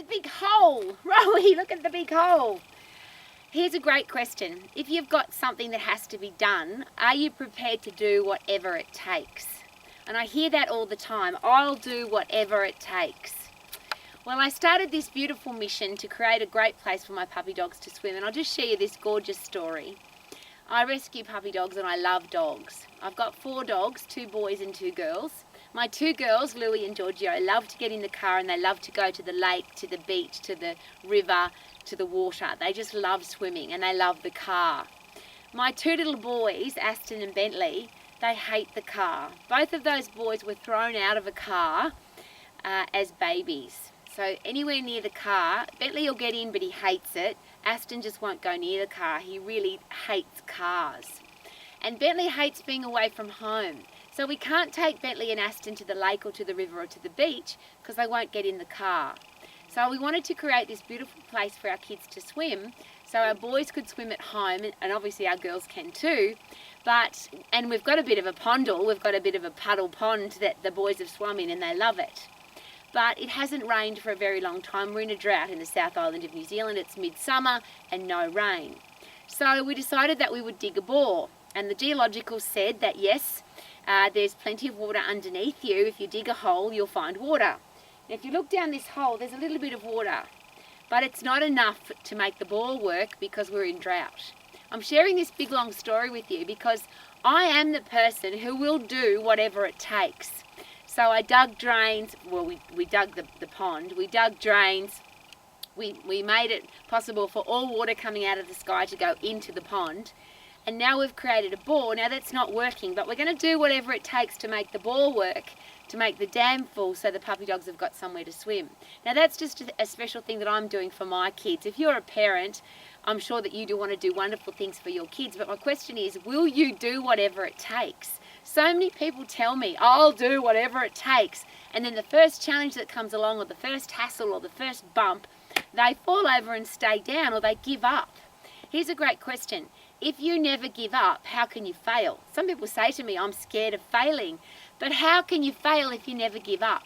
big hole. Rowie, look at the big hole. Here's a great question. If you've got something that has to be done, are you prepared to do whatever it takes? And I hear that all the time. I'll do whatever it takes. Well, I started this beautiful mission to create a great place for my puppy dogs to swim, and I'll just share you this gorgeous story. I rescue puppy dogs and I love dogs. I've got 4 dogs, 2 boys and 2 girls. My 2 girls, Louie and Giorgio, love to get in the car and they love to go to the lake, to the beach, to the river, to the water. They just love swimming and they love the car. My 2 little boys, Aston and Bentley, they hate the car. Both of those boys were thrown out of a car as babies. So anywhere near the car, Bentley will get in but he hates it. Aston just won't go near the car. He really hates cars. And Bentley hates being away from home. So we can't take Bentley and Aston to the lake or to the river or to the beach because they won't get in the car. So we wanted to create this beautiful place for our kids to swim so our boys could swim at home, and obviously our girls can too. And we've got a bit of a pondle, we've got a bit of a puddle pond that the boys have swum in and they love it. But it hasn't rained for a very long time. We're in a drought in the South Island of New Zealand. It's midsummer and no rain. So we decided that we would dig a bore. And the geological said that yes, there's plenty of water underneath you. If you dig a hole, you'll find water. And if you look down this hole, there's a little bit of water. But it's not enough to make the bore work because we're in drought. I'm sharing this big long story with you because I am the person who will do whatever it takes. So I dug drains, well we dug the pond, we dug drains, we made it possible for all water coming out of the sky to go into the pond, and now we've created a bore. Now that's not working, but we're going to do whatever it takes to make the bore work, to make the dam full so the puppy dogs have got somewhere to swim. Now that's just a special thing that I'm doing for my kids. If you're a parent, I'm sure that you do want to do wonderful things for your kids, but my question is, will you do whatever it takes? So many people tell me, I'll do whatever it takes. And then the first challenge that comes along, or the first hassle, or the first bump, they fall over and stay down, or they give up. Here's a great question. If you never give up, how can you fail? Some people say to me, I'm scared of failing. But how can you fail if you never give up?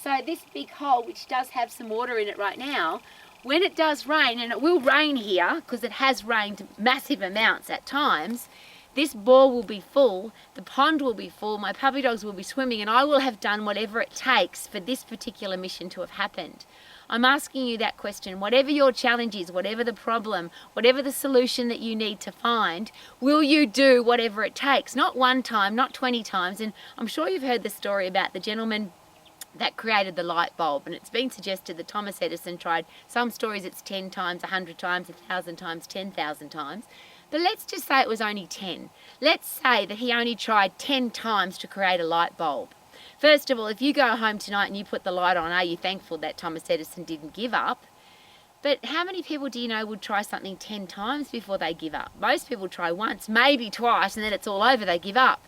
So this big hole, which does have some water in it right now, when it does rain, and it will rain here, because it has rained massive amounts at times, this bore will be full, the pond will be full, my puppy dogs will be swimming, and I will have done whatever it takes for this particular mission to have happened. I'm asking you that question. Whatever your challenge is, whatever the problem, whatever the solution that you need to find, will you do whatever it takes? Not one time, not 20 times. And I'm sure you've heard the story about the gentleman that created the light bulb, and it's been suggested that Thomas Edison tried, some stories it's 10 times, 100 times, 1,000 times, 10,000 times. But let's just say it was only 10. Let's say that he only tried 10 times to create a light bulb. First of all, if you go home tonight and you put the light on, are you thankful that Thomas Edison didn't give up? But how many people do you know would try something 10 times before they give up? Most people try once, maybe twice, and then it's all over, they give up.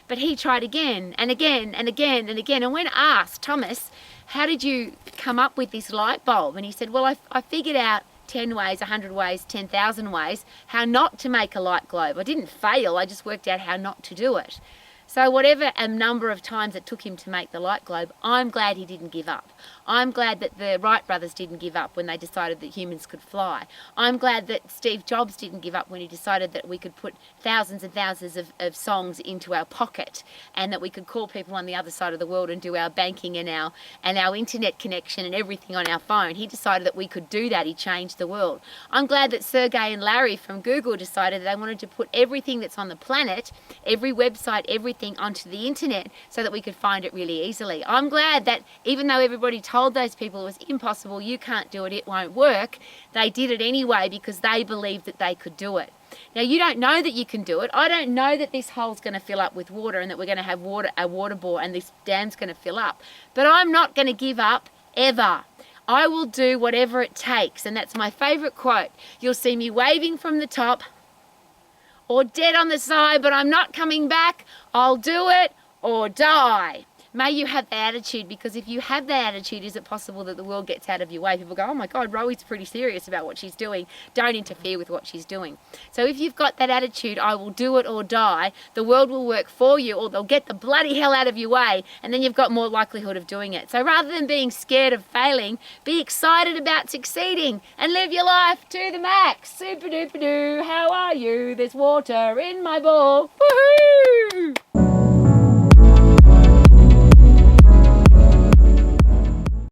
But he tried again and again and again and again. And when asked, Thomas, how did you come up with this light bulb? And he said, well, I figured out 10 ways, 100 ways, 10,000 ways how not to make a light globe. I didn't fail, I just worked out how not to do it. So whatever a number of times it took him to make the light globe, I'm glad he didn't give up. I'm glad that the Wright brothers didn't give up when they decided that humans could fly. I'm glad that Steve Jobs didn't give up when he decided that we could put thousands and thousands of songs into our pocket, and that we could call people on the other side of the world and do our banking and our internet connection and everything on our phone. He decided that we could do that. He changed the world. I'm glad that Sergey and Larry from Google decided that they wanted to put everything that's on the planet, every website, everything onto the internet so that we could find it really easily. I'm glad that even though everybody told those people it was impossible, you can't do it, it won't work, they did it anyway because they believed that they could do it. Now you don't know that you can do it. I don't know that this hole's going to fill up with water and that we're going to have a water bore and this dam's going to fill up. But I'm not going to give up ever. I will do whatever it takes, and that's my favourite quote. You'll see me waving from the top or dead on the side, but I'm not coming back. I'll do it or die. May you have that attitude, because if you have that attitude, is it possible that the world gets out of your way? People go, oh my God, Rowie's pretty serious about what she's doing. Don't interfere with what she's doing. So if you've got that attitude, I will do it or die, the world will work for you, or they'll get the bloody hell out of your way, and then you've got more likelihood of doing it. So rather than being scared of failing, be excited about succeeding and live your life to the max. Super duper doo, how are you? There's water in my bowl. Woohoo!